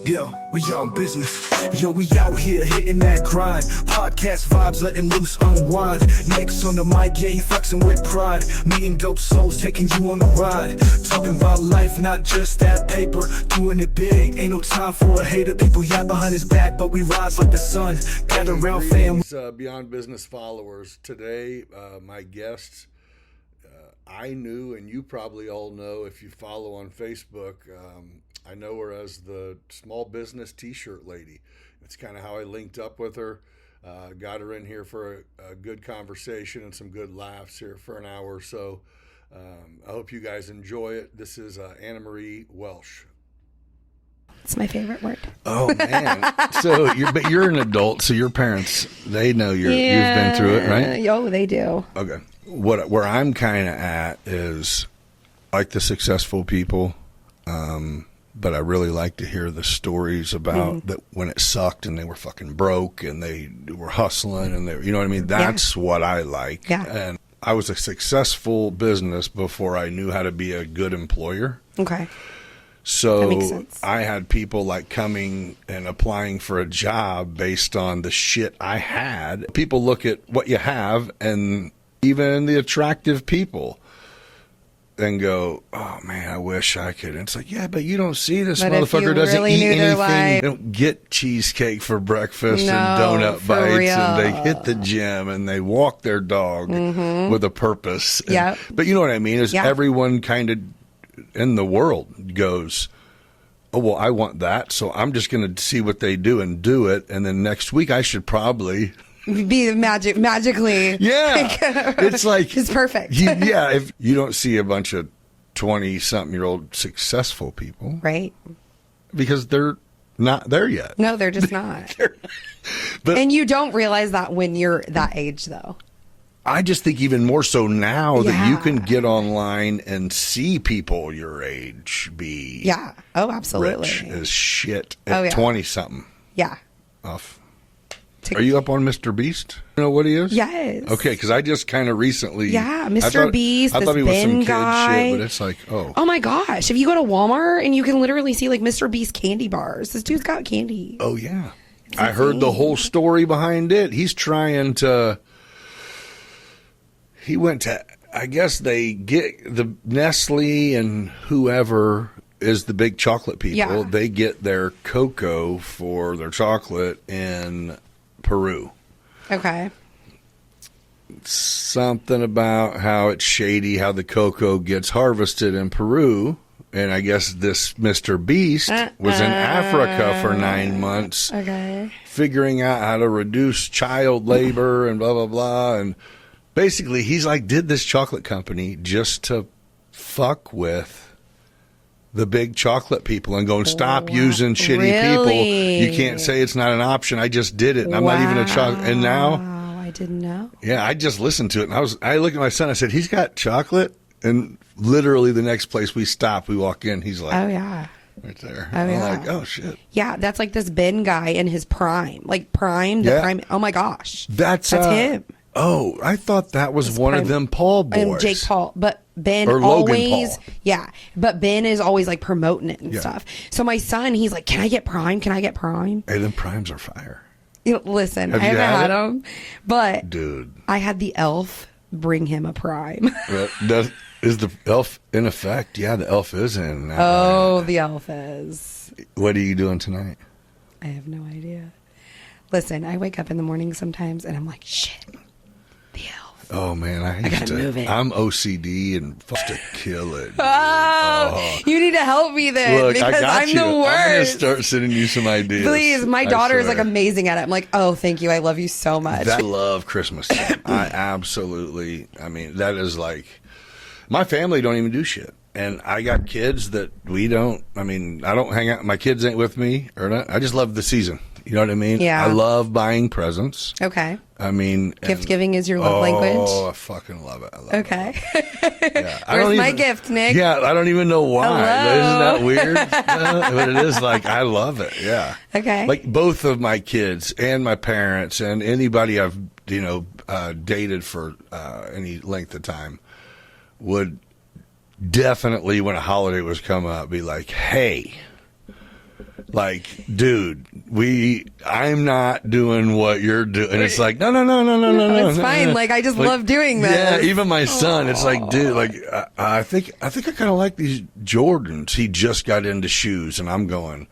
Yo, we on business. Yo, we out here hitting that grind. Podcast vibes, letting loose, unwind. Next on the mic, yeah, you flexing with pride. Meeting dope souls, taking you on the ride. Talking about life, not just that paper. Doing it big, ain't no time for a hater. People yap behind his back, but we rise like the sun. Gather around fam. Beyond Business followers, today my guests I knew, and you probably all know if you follow on Facebook, I know her as the small business t-shirt lady. That's kind of how I linked up with her. Got her in here for a good conversation and some good laughs here for an hour or so. I hope you guys enjoy it. This is Annamarie Welch. It's my favorite word. Oh man! But you're an adult, so your parents, they know you've been through it, right? Oh, they do. Okay. Where I'm kind of at is like the successful people, but I really like to hear the stories about that when it sucked and they were fucking broke and they were hustling and you know what I mean? That's what I like. Yeah. And I was a successful business before I knew how to be a good employer. Okay. So that makes sense. I had people like coming and applying for a job based on the shit I had. People look at what you have, and even the attractive people, and go, oh man, I wish I could. And it's like, yeah, but you don't see this motherfucker doesn't really eat anything. Life. They don't get cheesecake for breakfast and donut bites, and they hit the gym and they walk their dog with a purpose. Yeah. But you know what I mean? Is everyone kind of in the world goes, oh, well, I want that, so I'm just going to see what they do and do it, and then next week I should probably be magically. Yeah. It's like, it's perfect. If you don't see a bunch of 20-something-year-old successful people. Right. Because they're not there yet. No, they're just not. But and you don't realize that when you're that age, though. I just think even more so now that you can get online and see people your age be absolutely rich as shit at 20-something. Yeah. Off. Are you up on Mr. Beast? You know what he is? Yes. Okay, because I just kind of recently... Yeah, Mr. Beast, I thought he was Ben some kid guy. shit, but it's like, oh. Oh my gosh. If you go to Walmart and you can literally see like Mr. Beast candy bars. This dude's got candy. Oh, yeah. I heard the whole story behind it. He's trying to... He went to... I guess they get the Nestle and whoever is the big chocolate people. Yeah. They get their cocoa for their chocolate in Peru. Okay. Something about how it's shady how the cocoa gets harvested in Peru. And I guess this Mr. Beast was in Africa for 9 months. Okay. Figuring out how to reduce child labor and blah, blah, blah. And basically, he's like, did this chocolate company just to fuck with the big chocolate people and going, stop using shitty people. You can't say it's not an option. I just did it, and I'm not even a chocolate. And now, I didn't know. Yeah, I just listened to it, and I looked at my son. I said, he's got chocolate, and literally the next place we stop, we walk in. He's like, oh yeah, right there. Oh, I'm like, oh shit. Yeah, that's like this Ben guy in his prime, like prime. Prime. Oh my gosh, that's him. Oh, I thought that was one of them Paul boys. And Jake Paul. But Ben or always, Paul. but Ben is always like promoting it and stuff. So my son, he's like, can I get Prime? Can I get Prime? Hey, them Primes are fire. You know, listen, I haven't had them, but dude, I had the elf bring him a Prime. Is the elf in effect? Yeah, the elf is in. The elf is. What are you doing tonight? I have no idea. Listen, I wake up in the morning sometimes and I'm like, shit. The elf. Oh man, I gotta move it. I'm OCD and fuck to kill it. You need to help me then. Look, because I got I'm you. the worst. I'm gonna start sending you some ideas. Please, my daughter is like amazing at it. I'm like, oh, thank you. I love you so much. I love Christmas time. I absolutely. I mean, that is like my family don't even do shit. And I got kids that we don't. I mean, I don't hang out. My kids ain't with me or not. I just love the season. You know what I mean? Yeah. I love buying presents. Okay. I mean, gift giving is your love language. Oh, I fucking love it. I love okay. it. Yeah. Where's my gift, Nick? Yeah, I don't even know why. Hello? Isn't that weird? But it is like I love it. Yeah. Okay. Like both of my kids and my parents and anybody I've dated for any length of time would definitely when a holiday was coming up, be like, hey, like, dude, I'm not doing what you're doing. And it's like, no. It's fine. Like, I just love doing this. Yeah, even my son, it's like, dude, like, I think I kind of like these Jordans. He just got into shoes, and I'm going,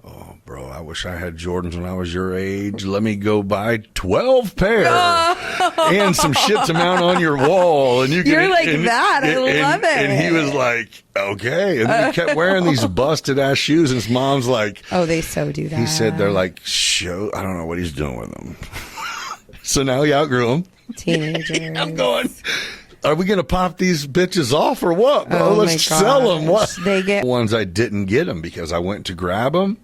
oh, bro, I wish I had Jordans when I was your age. Let me go buy 12 pair and some shit to mount on your wall. And you're like that. I love it. And he was like, okay. And then he kept wearing these busted ass shoes. And his mom's like, oh, they so do that. He said they're like, I don't know what he's doing with them. So now he outgrew them. Teenagers. I'm going, are we going to pop these bitches off or what, bro? Let's sell them. What? They get ones I didn't get them because I went to grab them.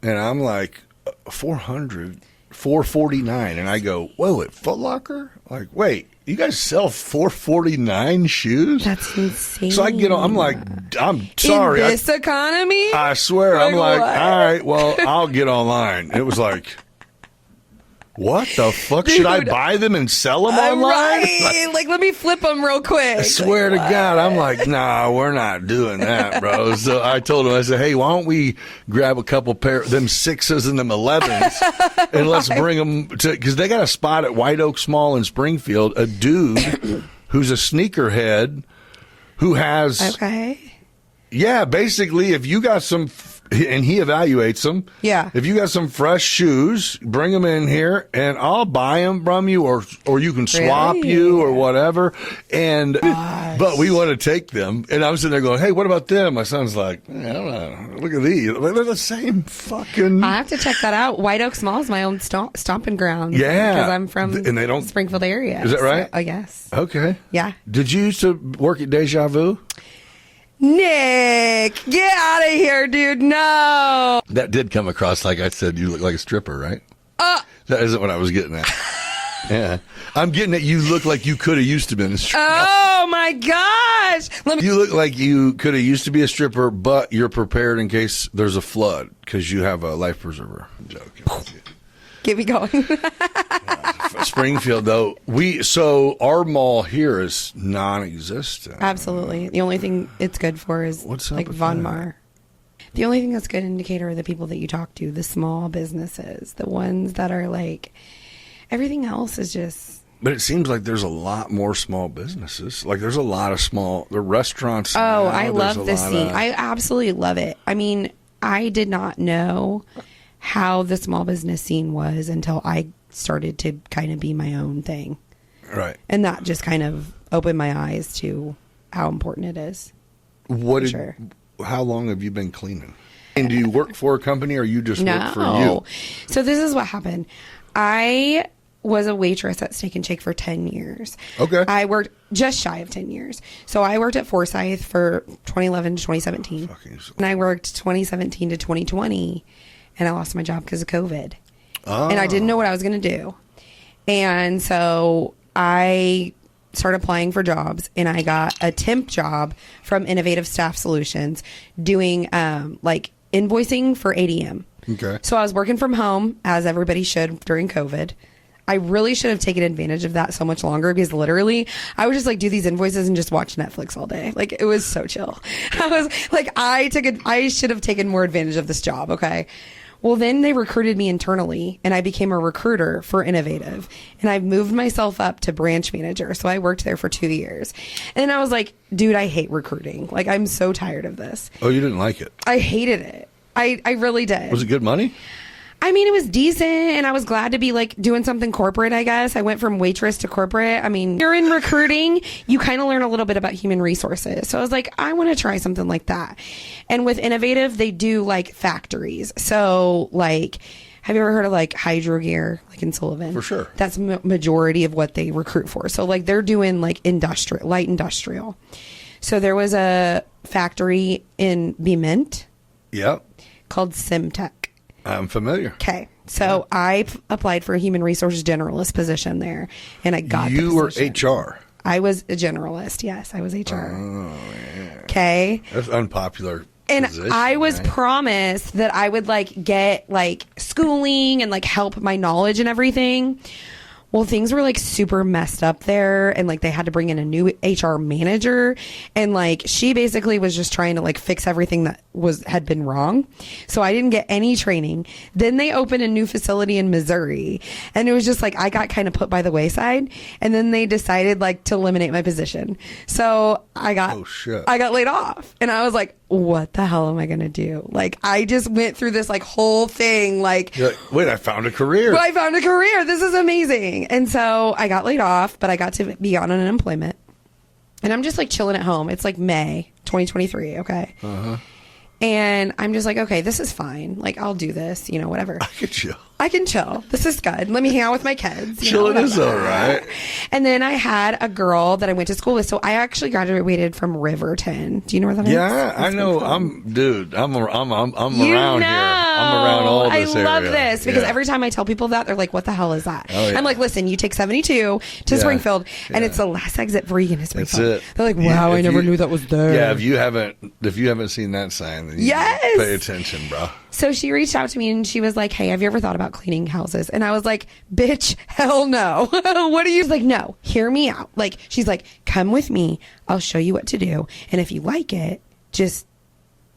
And I'm like, 400, 449, and I go, whoa, at Foot Locker? Like, wait, you guys sell 449 shoes? That's insane. So I get on. I'm like, I'm sorry. In this economy? I swear, Like I'm like, what? all right, well, I'll get online. It was like, what the fuck? Should I buy them and sell them online? Right. Like, let me flip them real quick. I swear to God, I'm like, nah, we're not doing that, bro. So I told him, I said, hey, why don't we grab a couple pair, them 6s and them 11s, and let's bring them to, because they got a spot at White Oak Mall in Springfield, a dude who's a sneakerhead who has, Okay. yeah, basically, if you got some, and he evaluates them. Yeah. If you got some fresh shoes, bring them in here, and I'll buy them from you, or you can swap Really? you or whatever. And but we want to take them. And I'm sitting there going, "Hey, what about them?" My son's like, I don't know. Look at these. They're the same fucking. I have to check that out. White Oak Mall is my own stomping ground. Yeah. Because I'm from And they don't- Springfield area. Is that right? Oh, yes. Okay. Yeah. Did you used to work at Deja Vu? Nick, get out of here, dude. No. That did come across like I said. You look like a stripper, right? That isn't what I was getting at. Yeah, I'm getting at you look like you could have used to be a stripper. Oh, my gosh. You look like you could have used to be a stripper, but you're prepared in case there's a flood because you have a life preserver. I'm joking. Get me going. Springfield, though, so our mall here is non-existent. Absolutely. The only thing it's good for is What's up like with Von that? Mar. The only thing that's good indicator are the people that you talk to, the small businesses, the ones that are like, everything else is just. But it seems like there's a lot more small businesses. Like there's a lot of the restaurants. Oh, now, I there's love a this lot scene. of- I absolutely love it. I mean, I did not know how the small business scene was until I started to kind of be my own thing. Right. And that just kind of opened my eyes to how important it is. Sure. How long have you been cleaning? And do you work for a company or you just work for you? No. So this is what happened. I was a waitress at Steak and Shake for 10 years. Okay. I worked just shy of 10 years. So I worked at Forsyth for 2011 to 2017. And I worked 2017 to 2020. And I lost my job because of COVID. Oh. And I didn't know what I was going to do. And so I started applying for jobs, and I got a temp job from Innovative Staff Solutions doing like invoicing for ADM. Okay. So I was working from home, as everybody should during COVID. I really should have taken advantage of that so much longer because literally I would just like do these invoices and just watch Netflix all day. Like it was so chill. I was like, I should have taken more advantage of this job. Okay. Well, then they recruited me internally and I became a recruiter for Innovative, and I've moved myself up to branch manager. So I worked there for 2 years, and I was like, dude, I hate recruiting. Like, I'm so tired of this. Oh, you didn't like it? I hated it. I really did. Was it good money? I mean, it was decent, and I was glad to be like doing something corporate, I guess. I went from waitress to corporate. I mean, you're in recruiting, you kind of learn a little bit about human resources. So I was like, I want to try something like that. And with Innovative, they do like factories. So like, have you ever heard of like Hydro Gear, like in Sullivan? For sure. That's majority of what they recruit for. So like they're doing like light industrial. So there was a factory in Bement Yep. called Simtech. I'm familiar. Okay. So I applied for a human resources generalist position there, and I got You the were position. HR. I was a generalist. Yes, I was HR. Oh, yeah. Okay. That's unpopular. And position, I was right? promised that I would like get like schooling and like help my knowledge and everything. Well, things were like super messed up there, and like they had to bring in a new HR manager, and like she basically was just trying to like fix everything that had been wrong. So I didn't get any training. Then they opened a new facility in Missouri, and it was just like I got kind of put by the wayside, and then they decided like to eliminate my position. So I got laid off, and I was like, what the hell am I going to do? Like, I just went through this like whole thing. Like, wait, I found a career. Well, I found a career. This is amazing. And so I got laid off, but I got to be on unemployment. And I'm just like chilling at home. It's like May 2023. Okay. And I'm just like, okay, this is fine. Like, I'll do this, you know, whatever. I can chill. This is good. Let me hang out with my kids. Chilling is all right. And then I had a girl that I went to school with. So I actually graduated from Riverton. Do you know where that is? Yeah, I know. I'm around here. I'm around all this area. I love this because every time I tell people that, they're like, what the hell is that? I'm like, listen, you take 72 to Springfield, and it's the last exit for Egan to Springfield. That's it. They're like, wow, I never knew that was there. Yeah, if you haven't seen that sign, then you pay attention, bro. So she reached out to me and she was like, hey, have you ever thought about cleaning houses? And I was like, bitch, hell no. What are you? She's like, no, hear me out. Like, she's like, come with me. I'll show you what to do. And if you like it, just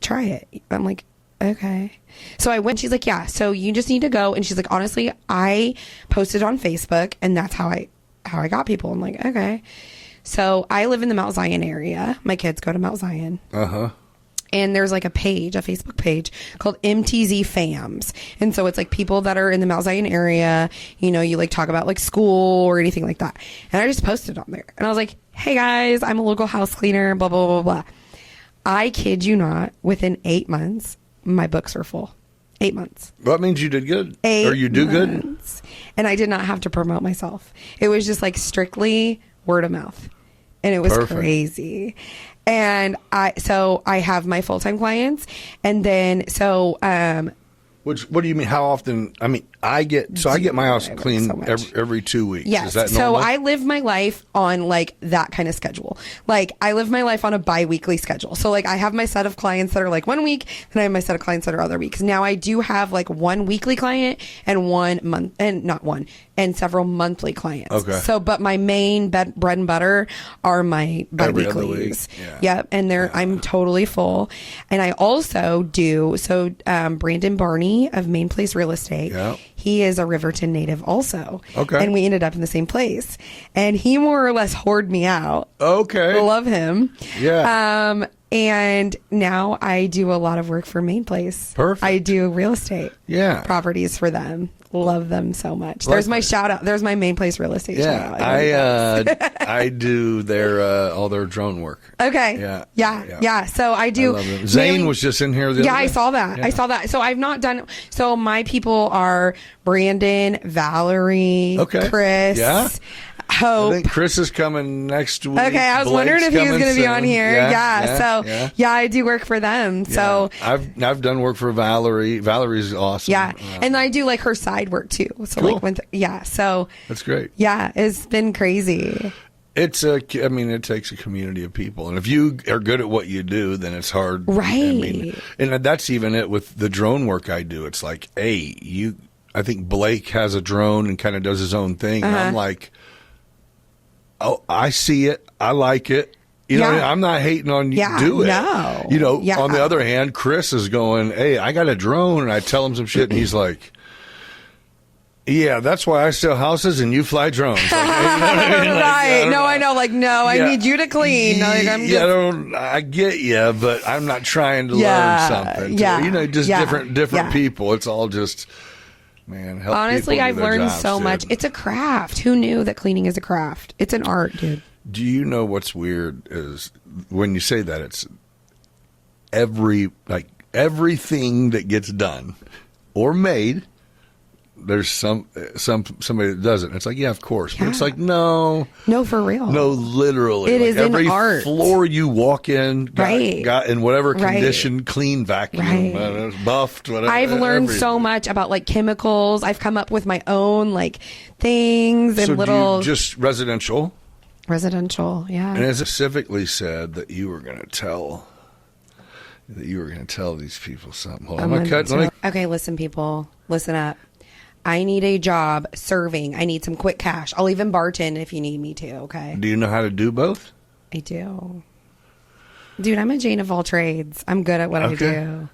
try it. I'm like, okay. So I went, she's like, yeah, so you just need to go. And she's like, honestly, I posted on Facebook and that's how I got people. I'm like, okay. So I live in the Mount Zion area. My kids go to Mount Zion. And there's like a Facebook page called MTZ Fams. And so it's like people that are in the Mount Zion area, you know, you like talk about like school or anything like that. And I just posted on there. And I was like, hey guys, I'm a local house cleaner, blah, blah, blah, blah. I kid you not, within 8 months, my books were full. 8 months. Well, that means you did good. Or you do good. And I did not have to promote myself. It was just like strictly word of mouth. And it was crazy. And I have my full-time clients, and then what do you mean? How often? I mean, I get my house cleaned every 2 weeks. Yes. Is that normal? So I live my life on like that kind of schedule. Like I live my life on a bi-weekly schedule. So like I have my set of clients that are like 1 week, and I have my set of clients that are other weeks. Now I do have like one weekly client and several monthly clients. Okay. So, but my main bread and butter are my bi-weeklies. Yep. And I'm totally full. And I also do, Brandon Barney of Main Place Real Estate. Yep. He is a Riverton native also. Okay. And we ended up in the same place. And he more or less whored me out. Okay. I love him. Yeah. And now I do a lot of work for Main Place. Perfect. I do real estate properties for them. Love them so much. There's my shout out. There's my Main Place Real Estate shout out. I do all their drone work. Okay. Yeah. So I do. Zane was just in here the other day. I saw that. Yeah. I saw that. So I've not done. So my people are Brandon, Valerie, Chris. Yeah. Hope. I think Chris is coming next week. Okay, I was wondering if he was going to be on here. Yeah. I do work for them. So I've done work for Valerie. Valerie's awesome. Yeah, and I do like her side work too. So cool. So that's great. Yeah, it's been crazy. It takes a community of people, and if you are good at what you do, then it's hard. Right. And that's even it with the drone work I do. It's like, hey, I think Blake has a drone and kind of does his own thing, and I'm like, oh, I see it. I like it. You know, I'm not hating on you. Do it. No. You know, on the other hand, Chris is going, hey, I got a drone, and I tell him some shit, and he's like, yeah, that's why I sell houses and you fly drones. Like, right. No, I know. Like, no, I need you to clean. Like, I get you, but I'm not trying to learn something. Just different people. It's all just... Man, help honestly, I've learned jobs, so much. It's a craft. Who knew that cleaning is a craft? It's an art, dude. Do you know what's weird is when you say that it's everything that gets done or made, there's somebody that does it. And it's like, yeah, of course. But it's like, no, for real. No, literally. It is every an art. Floor you walk in, got in whatever condition, clean vacuum, buffed, whatever. I've learned so much about like chemicals. I've come up with my own like things and little. Just residential. Residential, yeah. And it specifically said that you were going to tell these people something. Hold on, okay, listen, people, listen up. I need a job serving. I need some quick cash. I'll even bartend if you need me to, okay? Do you know how to do both? I do. Dude, I'm a Jane of all trades. I'm good at what I do.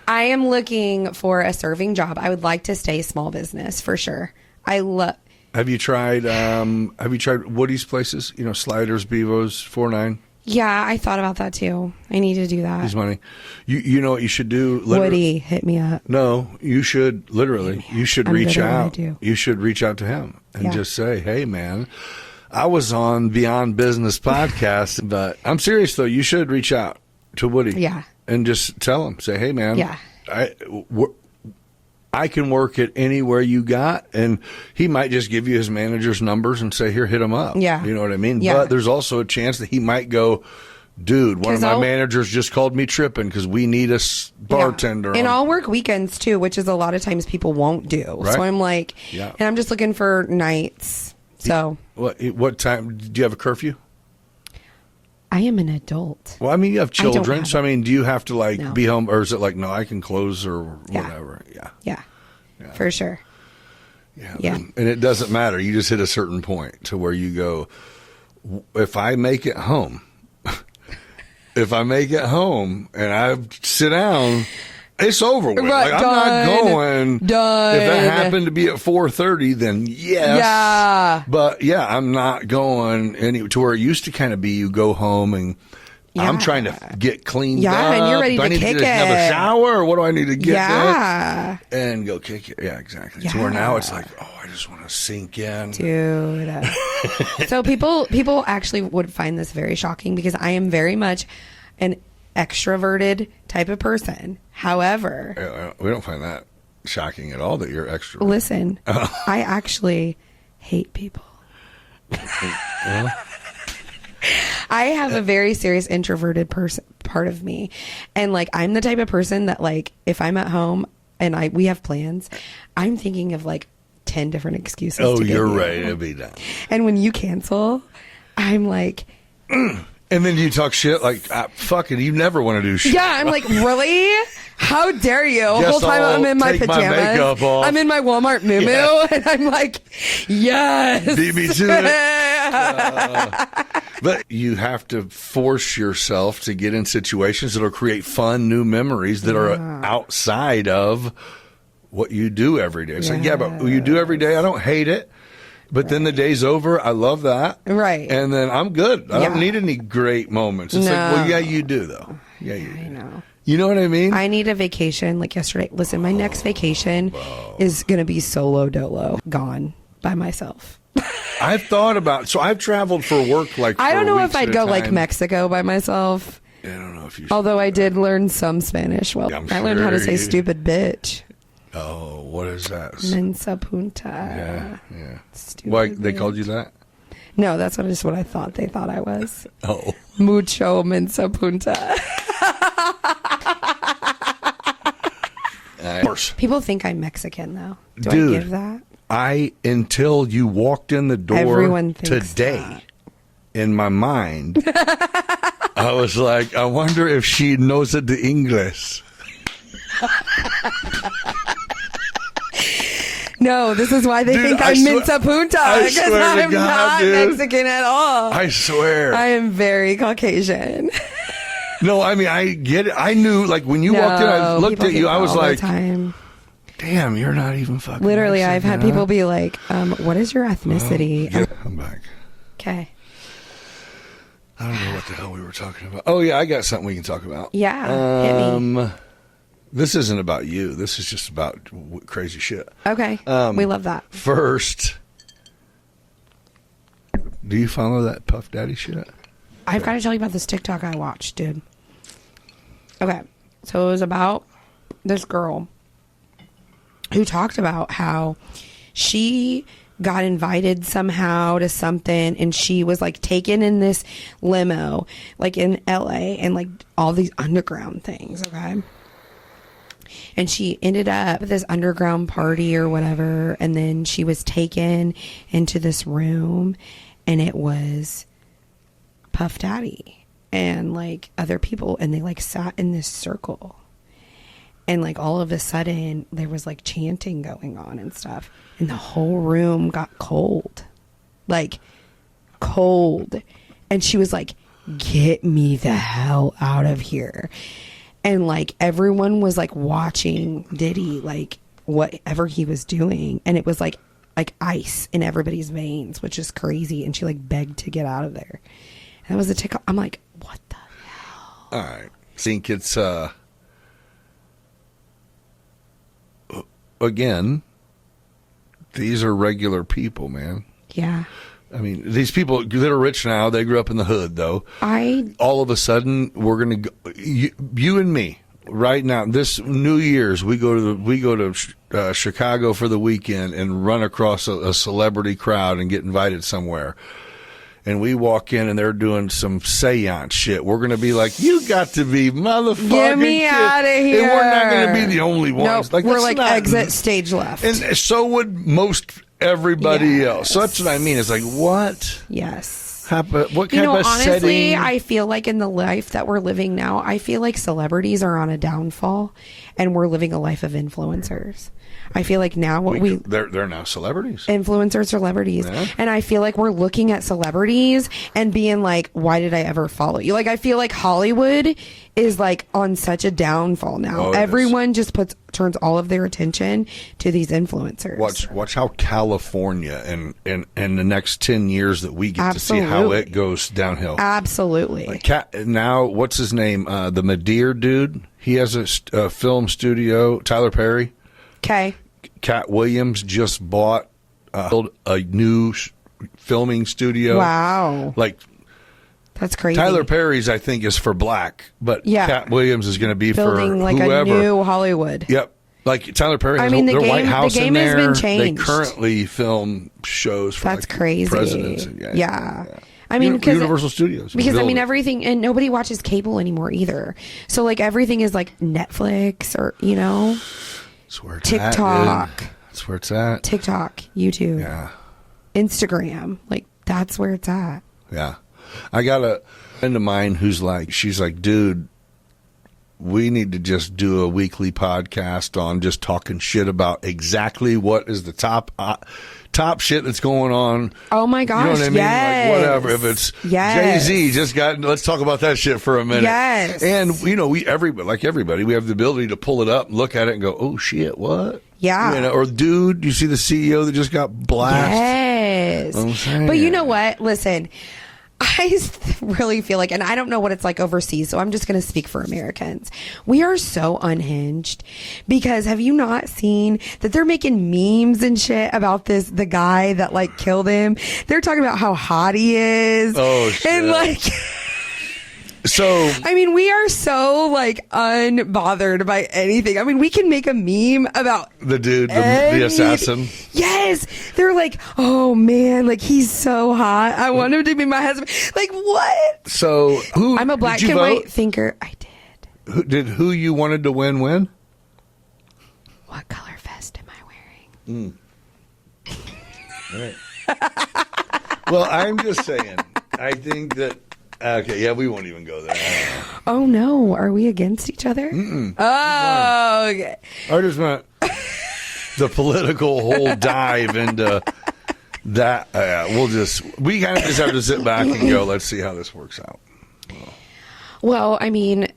I am looking for a serving job. I would like to stay small business for sure. Have you tried Woody's places? You know, Sliders, Bevo's, 4-9? Yeah, I thought about that too. I need to do that. He's money. You know what you should do? Woody, hit me up. No, you should literally. You should reach out. I do. You should reach out to him and Yeah. just say, "Hey, man, I was on Beyond Business podcast, but I'm serious though. You should reach out to Woody, Yeah. and just tell him, say, hey, man, Yeah. I can work it anywhere you got," and he might just give you his manager's numbers and say, "Here, hit him up." Yeah. You know what I mean? Yeah. But there's also a chance that he might go, "Dude, one of 'Cause my I'll- managers just called me tripping because we need a bartender." Yeah. And on." I'll work weekends too, which is a lot of times people won't do. Right. So I'm like, Yeah. and I'm just looking for nights. So What time? Do you have a curfew? I am an adult. Well, I mean, you have don't children, have so I mean, do you have to No. be home, or is it like, no, I can close or Yeah. whatever? Yeah. Yeah. For sure. Yeah. And it doesn't matter. You just hit a certain point to where you go, if I make it home, and I sit down, it's over with. Right, Like, I'm not going. Done. If it happened to be at 4:30, then yes. Yeah. But yeah, I'm not going to where it used to kind of be. You go home and I'm Yeah. trying to get cleaned up. Yeah, and you're ready Do I to need kick to get another it. shower, or what do I need to get? Yeah. And go kick it. Yeah, exactly. To where now it's like, oh, I just want to sink in. Dude. So people actually would find this very shocking because I am very much an extroverted type of person. However, We don't find that shocking at all that you're extra. listen, I actually hate people. I have a very serious introverted part of me. And like, I'm the type of person that like, if I'm at home and we have plans, I'm thinking of like 10 different excuses. Oh, to get you're you. ready to be done. And when you cancel, I'm like, And then you talk shit like, fuck it, you never want to do shit. yeah, I'm like, really? How dare you? The Guess whole time I'll I'm in my take my pajamas. makeup off. I'm in my Walmart moo Yeah. and I'm like, yes. Beat me to it. But you have to force yourself to get in situations that'll create fun, new memories that are outside of what you do every day. It's like, yeah, but you do every day. I don't hate it. But then the day's over. I love that. Right. And then I'm good. I don't Yeah. need any great moments. It's like, well, yeah, you do, though. Yeah, you do. I know. You know what I mean? I need a vacation like yesterday. Listen, my next vacation is going to be solo dolo, gone by myself. I've thought about, so I've traveled for work like I don't 4 know weeks if I'd at a go like time. Mexico by myself. I don't know if you should. Although I did learn some Spanish. Well, Yeah, I'm I learned how to sure say you- stupid bitch. Oh, what is that? Mensa punta. Yeah. Stupid Why they bitch. called you that? No, that's just what I thought they thought I was. Oh. Mucho mensa punta. Of course. People think I'm Mexican though. Do Dude. I give that? Until you walked in the door Everyone thinks today, that. in my mind, I was like, I wonder if she knows the English. No, this is why they Dude, think I I'm swear- mensa punta. I Because swear to I'm God, not dude. Mexican at all. I swear. I am very Caucasian. No, I mean, I get it. I knew, like, when you walked in, I No, looked people at you, think I was all the like, time. damn, you're not even fucking Literally, I've had Mexican, people huh? be like, what is your ethnicity? Yeah, I'm back. Okay. I don't know what the hell we were talking about. Oh, yeah, I got something we can talk about. Yeah, hit me. This isn't about you. This is just about crazy shit. Okay. We love that. First, do you follow that Puff Daddy shit? I've got to tell you about this TikTok I watched, dude. Okay. So it was about this girl who talked about how she got invited somehow to something and she was like taken in this limo, like in LA and like all these underground things, okay? And she ended up at this underground party or whatever, and then she was taken into this room and it was Puff Daddy and like other people, and they like sat in this circle And like all of a sudden there was like chanting going on and stuff. And the whole room got cold. Like cold. And she was like, get me the hell out of here. And like everyone was like watching Diddy, like whatever he was doing. And it was like ice in everybody's veins, which is crazy. And she like begged to get out of there. And it was a TikTok. I'm like, what the hell? All right. I think it's, again, these are regular people, man. Yeah. I mean, these people that are rich now, they grew up in the hood, though. All of a sudden, we're going to go, you and me, right now, this New Year's, we go to Chicago for the weekend and run across a celebrity crowd and get invited somewhere. And we walk in and they're doing some seance shit. We're going to be like, you got to be motherfucking Get me out of here. And we're not going to be the only ones. Nope, we're like exit stage left. And so would most everybody else. So that's what I mean. It's like, what? Yes. What kind of honestly, setting? I feel like in the life that we're living now, I feel like celebrities are on a downfall and we're living a life of influencers. I feel like now they're now celebrities. Influencers, celebrities. Yeah. And I feel like we're looking at celebrities and being like, why did I ever follow you? Like, I feel like Hollywood is like on such a downfall now. Oh, everyone just turns all of their attention to these influencers. Watch how California and the next 10 years that we get to see how it goes downhill. Absolutely. Like now, what's his name? The Madeir dude. He has a film studio. Tyler Perry. Okay. Cat Williams just bought a new filming studio. Wow. Like, that's crazy. Tyler Perry's, I think, is for black, but Cat Williams is going to be building for like whoever. A new Hollywood. Yep. Like Tyler Perry has their White House in there. The game has been changed. They currently film shows for that's crazy. Presidents. Yeah. I mean, Universal Studios. Because I mean, everything, and nobody watches cable anymore either. So like everything is like Netflix or That's where it's TikTok. That's where it's at. TikTok, YouTube, Instagram. Like that's where it's at. Yeah, I got a friend of mine she's like, dude, we need to just do a weekly podcast on just talking shit about exactly what is the top shit that's going on. Oh my gosh, you know what I mean? Yes. Like whatever. If it's Jay-Z let's talk about that shit for a minute. Yes. And everybody, we have the ability to pull it up, look at it and go, oh shit, what? Yeah. Or dude, you see the CEO that just got blasted? Yes. But you know what? Listen, I really feel like, and I don't know what it's like overseas, so I'm just going to speak for Americans. We are so unhinged because have you not seen that they're making memes and shit about the guy that like killed him? They're talking about how hot he is. Oh, shit. And like... So I mean, we are so like unbothered by anything. I mean, we can make a meme about the dude, the assassin. Yes, they're like, oh man, like he's so hot. I want him to be my husband. Like what? So I'm a black and white thinker. I did. Who you wanted to win? What color vest am I wearing? Right. Well, I'm just saying. I think that. Okay, yeah, we won't even go there. Oh no, are we against each other? Mm-mm. Oh, okay. I just want the political whole dive into that. We kind of just have to sit back and go, let's see how this works out. Well, I mean,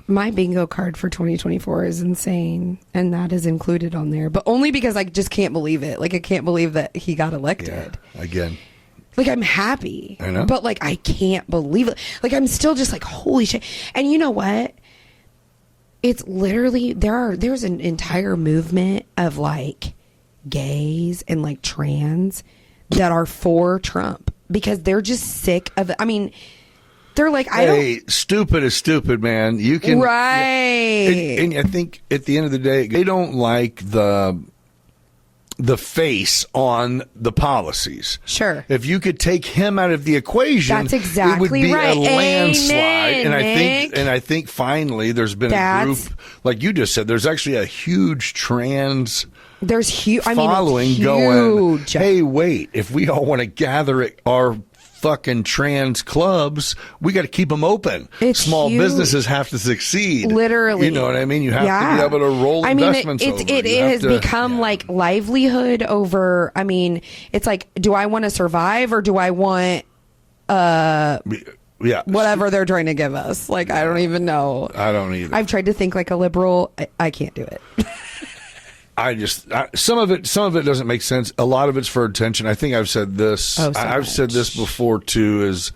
my bingo card for 2024 is insane, and that is included on there, but only because I just can't believe it. Like, I can't believe that he got elected. Yeah, again. Like, I'm happy. I know. But, like, I can't believe it. Like, I'm still just like, holy shit. And you know what? It's literally, there's an entire movement of, like, gays and, like, trans that are for Trump because they're just sick of it. I mean, they're like, stupid is stupid, man. You can. Right. And I think at the end of the day, they don't like the face on the policies. Sure. If you could take him out of the equation, that's exactly it would be right. a landslide. Amen, and I think finally there's been a group, like you just said, there's actually a huge trans following going, hey, wait, if we all want to gather at our fucking trans clubs. We got to keep them open. It's Small huge. businesses have to succeed. Literally. You know what I mean? You have to be able to roll investments over. It has become like livelihood over. I mean, it's like, do I want to survive or do I want whatever they're trying to give us? Like, I don't even know. I don't either. I've tried to think like a liberal. I can't do it. Some of it doesn't make sense. A lot of it's for attention. I think I've said this. I've said this before too. Is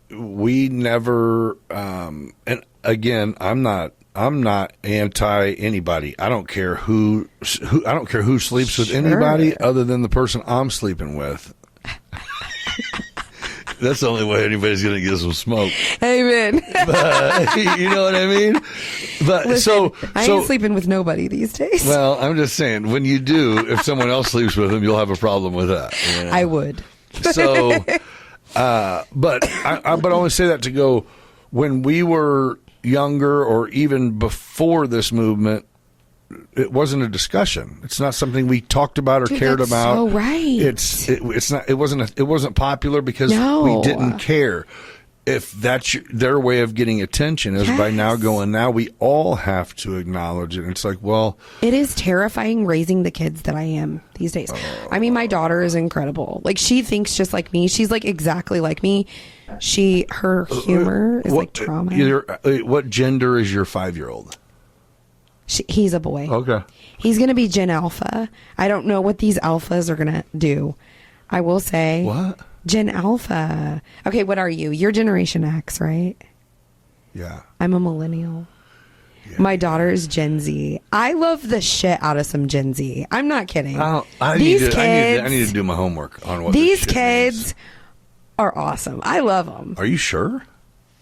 we never. And again, I'm not anti anybody. I don't care who I don't care who sleeps with anybody other than the person I'm sleeping with. That's the only way anybody's going to get some smoke. Amen. But, you know what I mean? But Listen, I ain't sleeping with nobody these days. Well, I'm just saying, when you do, if someone else sleeps with them, you'll have a problem with that. You know? I would. So, but I only say that to go, when we were younger or even before this movement, it wasn't a discussion. It's not something we talked about or cared that's about. So right. It's not. It wasn't popular because we didn't care. If that's their way of getting attention is by now going, now we all have to acknowledge it. And it's like, well, it is terrifying raising the kids that I am these days. I mean, my daughter is incredible. Like, she thinks just like me. She's like exactly like me. Her humor is like trauma. What gender is your 5-year-old? He's a boy. Okay. He's going to be Gen Alpha. I don't know what these alphas are going to do. I will say. What? Gen Alpha. Okay, what are you? You're Generation X, right? Yeah. I'm a millennial. Yeah. My daughter is Gen Z. I love the shit out of some Gen Z. I'm not kidding. I need to do my homework on what these kids are awesome. I love them. Are you sure?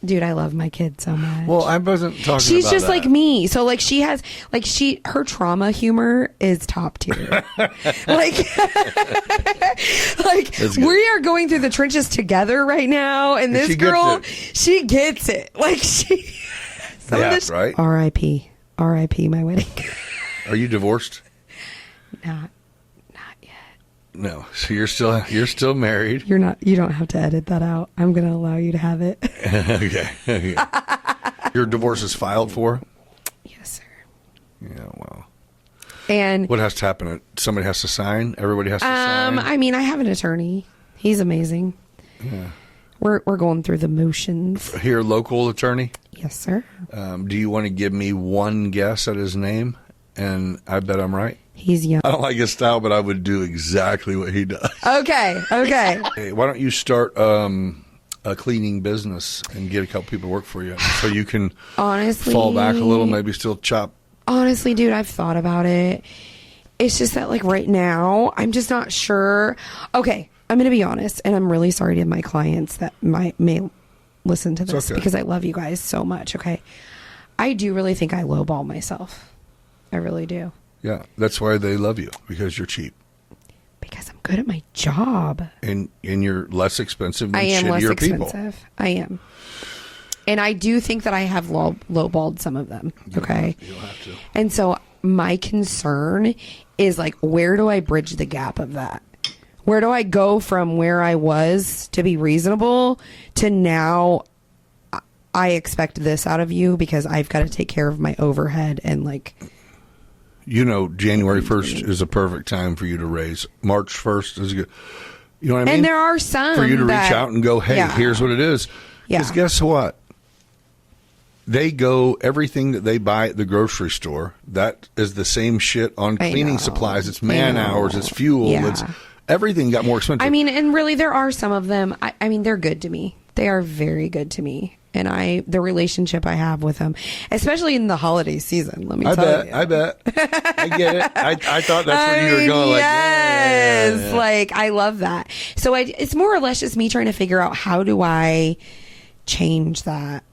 Dude, I love my kid so much. Well, I wasn't talking She's about just that. like me. So like her trauma humor is top tier. like we are going through the trenches together right now, and this girl, she gets it. Like right? R.I.P. R.I.P. my wedding. Are you divorced? Not yet. No. So you're still married. You're not. You don't have to edit that out. I'm going to allow you to have it. Okay. Your divorce is filed for? Yes, sir. Yeah. Well. And what has to happen? Somebody has to sign. Everybody has to sign. I mean, I have an attorney. He's amazing. Yeah. We're going through the motions. Here, local attorney? Yes, sir. Do you want to give me one guess at his name? And I bet I'm right. He's young. I don't like his style, but I would do exactly what he does. Okay. Hey, why don't you start a cleaning business and get a couple people to work for you so you can fall back a little, maybe still chop. Honestly, dude, I've thought about it. It's just that, like, right now, I'm just not sure. Okay, I'm going to be honest, and I'm really sorry to my clients that may listen to this because I love you guys so much, okay? I do really think I lowball myself. I really do. Yeah, that's why they love you, because you're cheap. Because I'm good at my job. And you're less expensive than I am shittier less people. expensive. I am. And I do think that I have lowballed some of them, okay? You'll have to. And so my concern is, like, where do I bridge the gap of that? Where do I go from where I was to be reasonable to now I expect this out of you because I've got to take care of my overhead and, like... You know, January 1st is a perfect time for you to raise. March 1st is good. You know what I mean? And there are some for you to reach out and go, hey, here's what it is. Because guess what? They go, everything that they buy at the grocery store, that is the same shit on cleaning supplies. It's man hours, it's fuel, it's everything got more expensive. I mean, and really there are some of them, I mean, they're good to me. They are very good to me. And the relationship I have with them, especially in the holiday season, let me tell you. I bet. I get it. I thought that's where you were going. Like, yes. Like, I love that. So it's more or less just me trying to figure out how do I change that,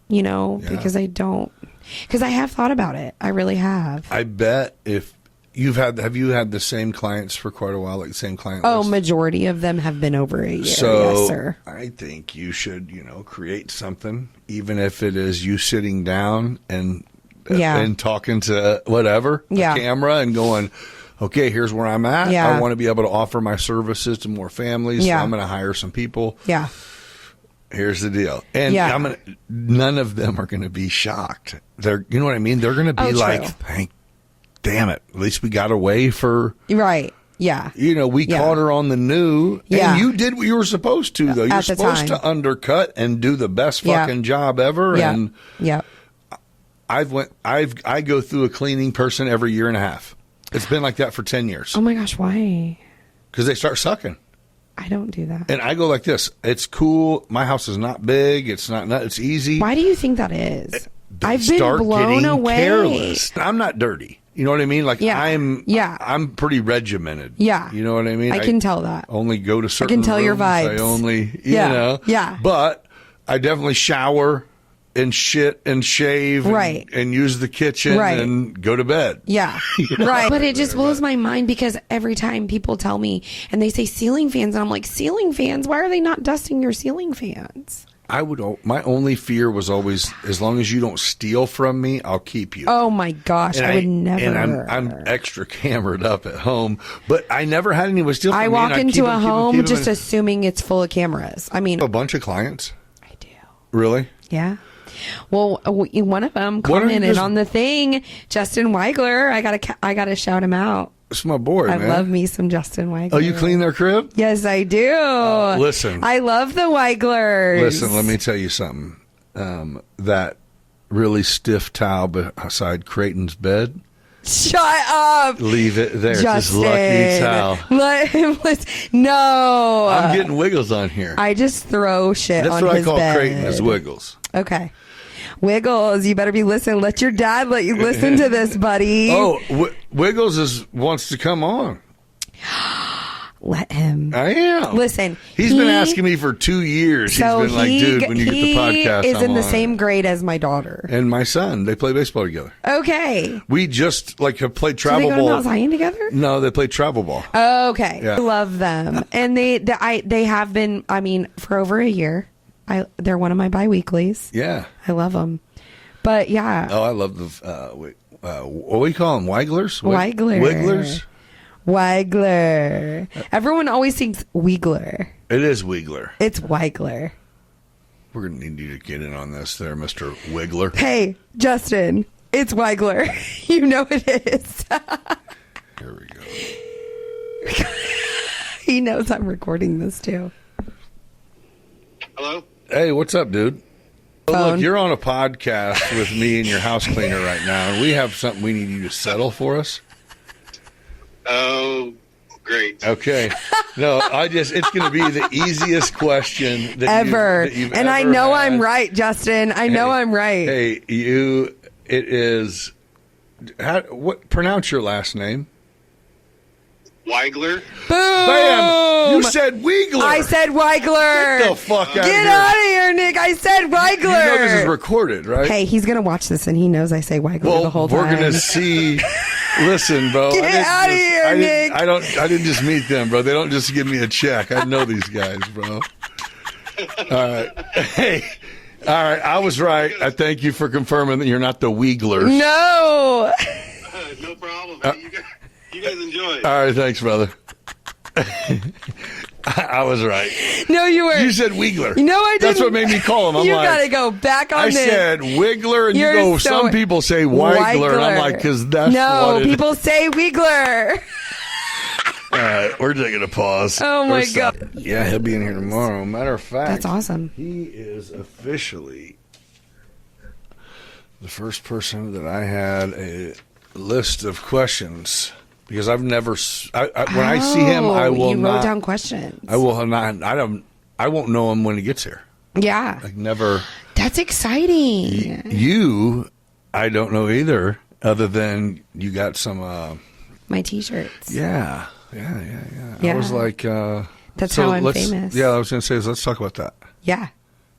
you know, because I have thought about it. I really have. I bet if have you had the same clients for quite a while, like the same client list? Majority of them have been over a year. So yes, sir. I think you should, create something, even if it is you sitting down and talking to a camera and going, okay, here's where I'm at. Yeah. I want to be able to offer my services to more families. Yeah. So I'm going to hire some people. Yeah. Here's the deal. And Yeah. none of them are going to be shocked. You know what I mean? They're going to be like, true. thank damn it. At least we got away for, Right. Yeah. we caught her on the new. Yeah. And you did what you were supposed to, though. You're At the supposed time. to undercut and do the best Yeah. fucking job ever. Yeah. And Yeah. I go through a cleaning person every year and a half. It's been like that for 10 years. Oh my gosh, why? Because they start sucking. I don't do that. And I go like this. It's cool. My house is not big. It's not. It's easy. Why do you think that is? They I've been start blown getting away. careless. I'm not dirty. You know what I mean? Like Yeah. I'm pretty regimented. Yeah. You know what I mean? I can tell that. Only go to certain tell your rooms. I vibes. only, you Yeah. know. Yeah. But I definitely shower and shit and shave Right. and use the kitchen Right. and go to bed. Yeah. Right. But it just blows my mind because every time people tell me and they say ceiling fans, and I'm like, ceiling fans? Why are they not dusting your ceiling fans? My only fear was always, as long as you don't steal from me, I'll keep you. Oh my gosh, And I would never. And I'm extra camered up at home, but I never had anyone steal from me. I and walk keep into them, a keep them, home keep them, just and- assuming it's full of cameras. I mean, a bunch of clients. I do. Really? Yeah. Well, one of them What are you commented just- on the thing, Justin Weigler. I gotta shout him out. It's my boy, I man. love me some Justin Weigler. Oh, you clean their crib? Yes, I do. Listen. I love the Weiglers. Listen, let me tell you something. That really stiff towel beside Creighton's bed, Shut up, leave it there. It's his Justin. lucky towel. Let him. No, I'm getting wiggles on here. I just throw shit That's on what I his call bed. Creighton is wiggles. Okay. Wiggles, you better be listening. Let your dad let you listen to this, buddy. Oh, Wiggles wants to come on. Let him. I am. Listen, He's been asking me for 2 years. So He's been like, dude, when you get the podcast, he is I'm in the on. same grade as my daughter. And my son, they play baseball together. Okay. We just have played Do travel they go to ball. Mount Zion together? No, they play travel ball. Okay. Yeah. I love them. And they have been, I mean, for over a year. They're one of my bi-weeklies. Yeah. I love them. But yeah. Oh, I love the what do we call them? Wigglers? Wiggler. Wigglers? Weigler. Everyone always thinks Wiggler. It is Wiggler. It's Weigler. We're going to need you to get in on this there, Mr. Wiggler. Hey, Justin, it's Weigler. You know it is. Here we go. He knows I'm recording this too. Hello? Hey, what's up, dude? Well, Phone. look, you're on a podcast with me and your house cleaner right now, and we have something we need you to settle for us. Oh, great. Okay. No, it's going to be the easiest question that Ever. you've And I ever know had. I'm right, Justin. I know I'm right. Hey, it is, pronounce your last name? Weigler? Boom! Bam! You said Wiggler. I said Weigler. Get the fuck out of Get here. out of here, Nick. I said Weigler. You know this is recorded, right? Hey, he's going to watch this and he knows I say Weigler well, the whole time. we're gonna see. Listen, bro. Get I didn't outta just- here, I didn't- Nick. I didn't just meet them, bro. They don't just give me a check. I know these guys, bro. All right. Hey. All right. I was right. I thank you for confirming that you're not the Wigglers. No. No problem. Hey, you guys enjoy. All right. Thanks, brother. I was right. No, you were. You said Wiggler. No, I That's didn't. what made me call him. I'm you like, got to go back on I this. said Wiggler, and You're you go, so- some people say Weigler, and I'm like, because that's no, what it people say Wiggler. All right, we're taking a pause. Oh, my Or stop. God. Yeah, he'll be in here tomorrow. Matter of fact, That's awesome. He is officially the first person that I had a list of questions because I've never. When I see him, I will you not. wrote down questions. I will not. I won't know him when he gets here. Yeah. Like never. That's exciting. You, I don't know either. Other than you got some. My T-shirts. Yeah. Yeah. I was like. That's so how I'm let's- famous. Yeah, I was going to say, let's talk about that. Yeah.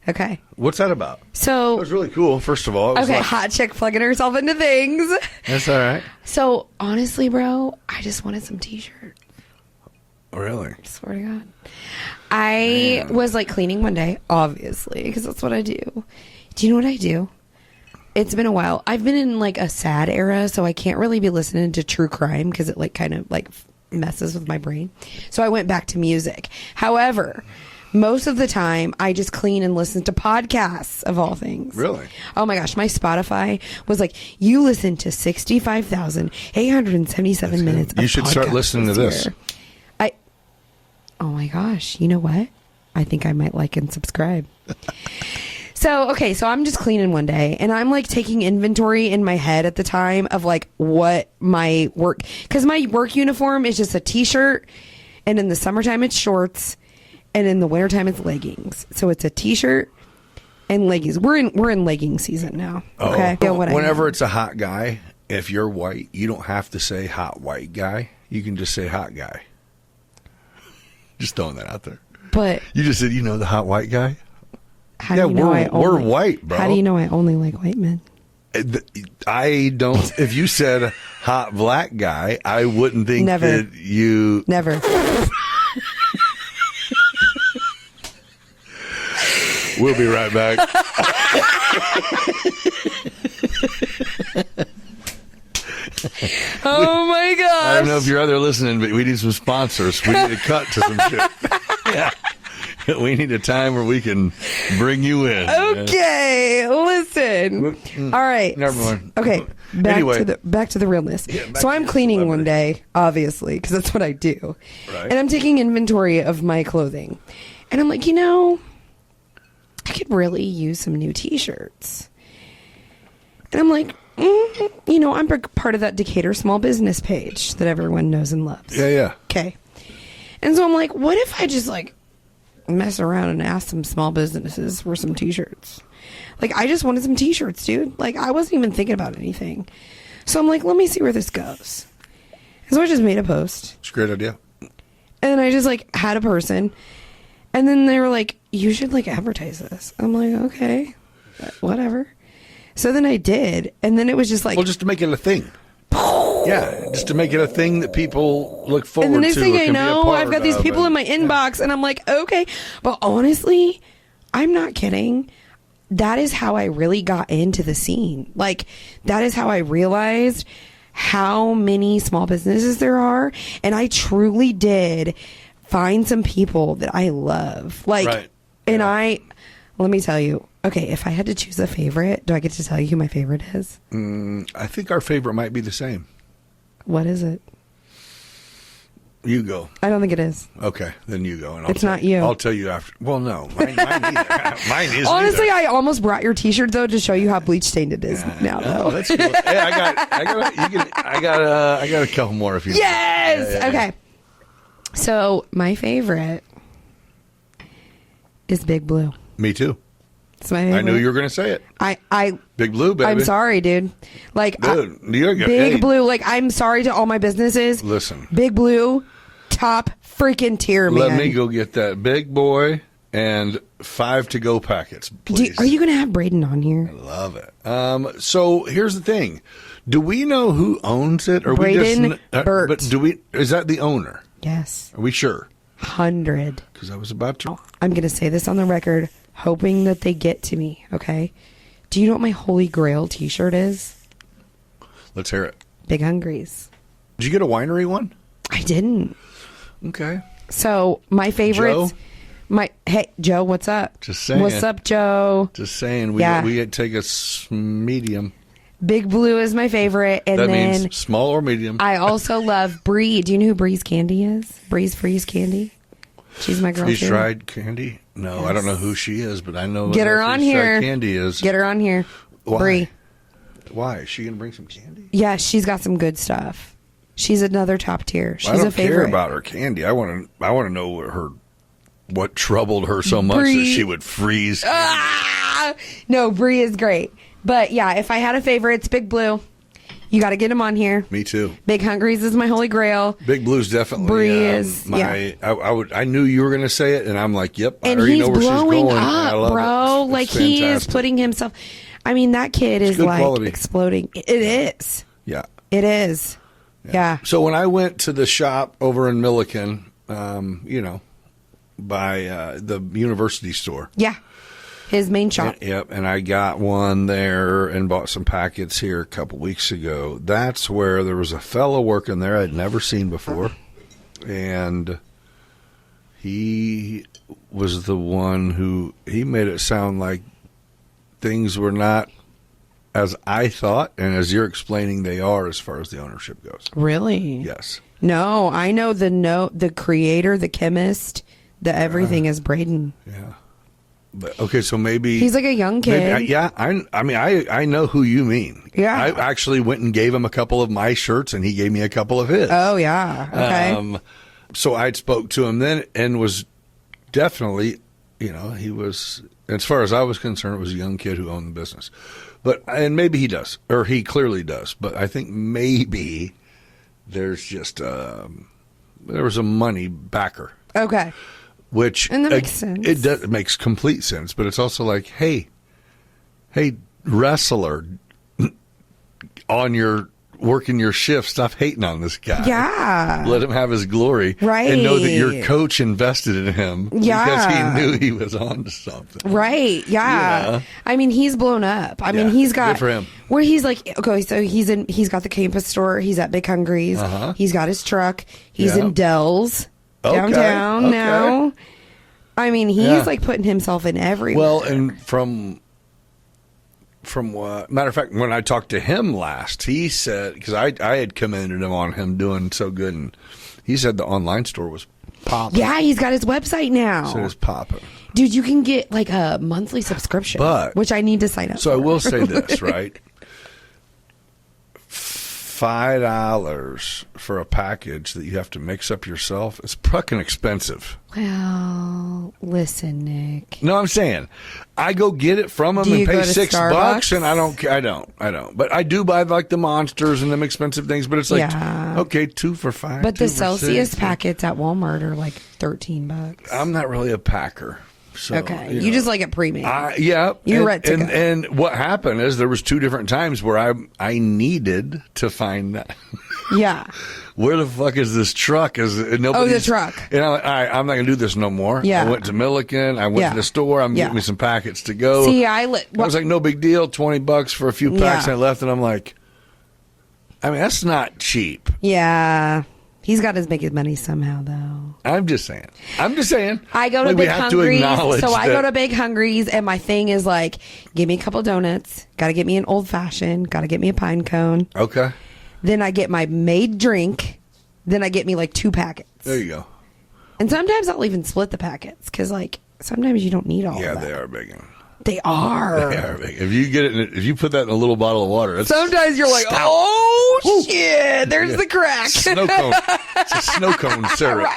Okay. What's that about? It So, was really cool, first of all. It was okay, like- hot chick plugging herself into things. That's all right. So, honestly, bro, I just wanted some T-shirts. Really? Swear to God. I was like cleaning one day, obviously, because that's what I do. Do you know what I do? It's been a while. I've been in like a sad era, so I can't really be listening to true crime because it like kind of like messes with my brain. So I went back to music. However, most of the time I just clean and listen to podcasts of all things. Really? Oh my gosh, my Spotify was like, you listen to 65,877 minutes of You should start podcasts listening to this. year. Oh my gosh, you know what? I think I might like and subscribe. So I'm just cleaning one day and I'm like taking inventory in my head at the time of like what my work, because my work uniform is just a t-shirt, and in the summertime it's shorts, and in the wintertime it's leggings. So it's a t-shirt and leggings. We're in legging season now. Okay. You know what I Whenever mean? it's a hot guy, if you're white, you don't have to say hot white guy. You can just say hot guy. Just throwing that out there. But You just said, the hot white guy? how do you know we're white, bro. How do you know I only like white men? I don't. If you said hot black guy, I wouldn't think Never. that you. Never. We'll be right back. Oh my gosh. I don't know if you're out there listening, but we need some sponsors. We need to cut to some shit. Yeah. We need a time where we can bring you in. Okay, listen. All right. Never mind. Okay, back Anyway. to the realness. back So to I'm your cleaning one celebrity. day, obviously, because that's what I do. Right. And I'm taking inventory of my clothing, and I'm like, I could really use some new T-shirts. And I'm like, I'm part of that Decatur small business page that everyone knows and loves. Yeah. Okay. And so I'm like, what if I just like mess around and ask some small businesses for some T-shirts? Like, I just wanted some T-shirts, dude. Like, I wasn't even thinking about anything. So I'm like, let me see where this goes. And so I just made a post. It's a great idea. And then I just like had a person. And then they were like, you should like advertise this. I'm like, okay, whatever. So then I did. And then it was just like, Well, just to make it a thing. Yeah, just to make it a thing that people look forward and the next to. thing or I can be a know, part I've got these of, people in my inbox, and I'm like, okay. But honestly, I'm not kidding. That is how I really got into the scene. Like, that is how I realized how many small businesses there are. And I truly did find some people that I love. Like, Right. and let me tell you, okay, if I had to choose a favorite, do I get to tell you who my favorite is? I think our favorite might be the same. What is it? You go. I don't think it is. Okay, then you go. And It's not you. I'll tell you after. Well, no, mine either. Mine is. Honestly, I almost brought your T-shirt though to show you how bleach stained it is now. Oh, Though. that's cool. Hey, I got a couple more if you. Yes. Yeah. Okay. So my favorite is Big Blue. Me too. It's my favorite. I knew you were going to say it. I Big Blue, baby. I'm sorry, dude. Like, Dude, you're good. Big Hey, Blue. Like, I'm sorry to all my businesses. Listen. Big Blue, top freaking tier, man. Let me go get that big boy and 5 to-go packets, please. Are you gonna have Braden on here? Love it. So here's the thing: do we know who owns it, or Braden we just? Burt. But do we? Is that the owner? Yes, Are we sure? 100. Because I was about to. I'm gonna say this on the record, hoping that they get to me. Okay. Do you know what my Holy Grail T-shirt is? Let's hear it. Big Hungries. Did you get a winery one? I didn't. Okay. So my favorites. Joe? Hey Joe, what's up? Just saying. What's up, Joe? Just saying. We Yeah. we take a medium. Big Blue is my favorite, and That then means small or medium. I also love Bree. Do you know who Bree's Candy is? Bree's Freeze Candy. She's my girl Freeze too. dried candy? No, I don't know who she is, but I know Get what her on freeze-dried here. candy is. Get her on here. Why? Bree. Why? Is she going to bring some candy? Yeah, she's got some good stuff. She's another top tier. She's I don't a favorite. care about her candy. I want to know what troubled her so much that Bree. she would freeze. Ah! No, Bree is great. But yeah, if I had a favorite, it's Big Blue. You got to get him on here. Me too. Big Hungries is my holy grail. Big Blue's definitely Bree is, my. I knew you were going to say it, and I'm like, yep. I And already he's know where she's blowing going. I up, love bro. it. It's Like, he is fantastic. putting himself. I mean, that kid is good like quality. exploding. It is. Yeah. It is. Yeah. So when I went to the shop over in Milliken, by the university store, Yeah. his main shop. Yep, and I got one there and bought some packets here a couple weeks ago. That's where there was a fellow working there I'd never seen before, and he was the one who he made it sound like things were not as I thought, and as you're explaining, they are as far as the ownership goes. Really? Yes. No, I know the creator, the chemist, the everything is Braden. Yeah. But okay, so maybe He's like a young kid. maybe, yeah. I know who you mean. Yeah. I actually went and gave him a couple of my shirts, and he gave me a couple of his. Oh yeah. Okay. So I spoke to him then, and was definitely, he was, as far as I was concerned, it was a young kid who owned the business. And maybe he does, or he clearly does. But I think maybe there's just there was a money backer, Okay. which And that makes sense. It makes complete sense. But it's also like, hey, wrestler, working your shift, stop hating on this guy. Yeah. Let him have his glory. Right. And know that your coach invested in him Yeah. because he knew he was on to something. Right. Yeah. Yeah. I mean, he's blown up. I mean, Yeah. he's got Good for him. where he's like, okay, so he's got the campus store. He's at Big Hungry's. Uh-huh. He's got his truck. He's Yeah. in Dell's Okay. downtown Okay. now. I mean, he's Yeah. like putting himself in everywhere. Well, and from what, matter of fact, when I talked to him last, he said, because I had commended him on him doing so good, and he said the online store was popping. yeah, he's got his website now. So it's popping. Dude, you can get like a monthly subscription, But- which I need to sign up So I for. will say this, right? $5 for a package that you have to mix up yourself is fucking expensive. Well, listen, Nick. No, I'm saying I go get it from them Do and you pay go to $6, Starbucks? and I don't. But I do buy like the Monsters and them expensive things. But it's like, Yeah. okay, 2 for $5. But 2 the for Celsius $6. packets at Walmart are like $13. I'm not really a packer. So, Okay, you you know. just like it premium. Yeah, You're and, right to and, go. and what happened is there was 2 different times where I needed to find that. Yeah. Where the fuck is this truck? the truck. And I'm like, all right, I'm not gonna do this no more. Yeah. I went to Milliken. I went Yeah. to the store. I'm Yeah. getting me some packets to go. See, I was like, no big deal. $20 for a few packs. Yeah. And I left, and I'm like, I mean, that's not cheap. yeah. He's got to make his money somehow, though. I'm just saying. I go to Like, we Big have to Hungry's, acknowledge so I go that- to Big Hungry's, and my thing is like, give me a couple donuts. Got to get me an old fashioned. Got to get me a pine cone. Okay, Then I get my made drink. Then I get me like 2 packets. there you go. And sometimes I'll even split the packets because like sometimes you don't need all Yeah, of that. they are big. They are. They are big. If you get it, if you put that in a little bottle of water, it's Sometimes you're like, stout. oh shit, there's the crack. Snow cone. It's a snow cone syrup.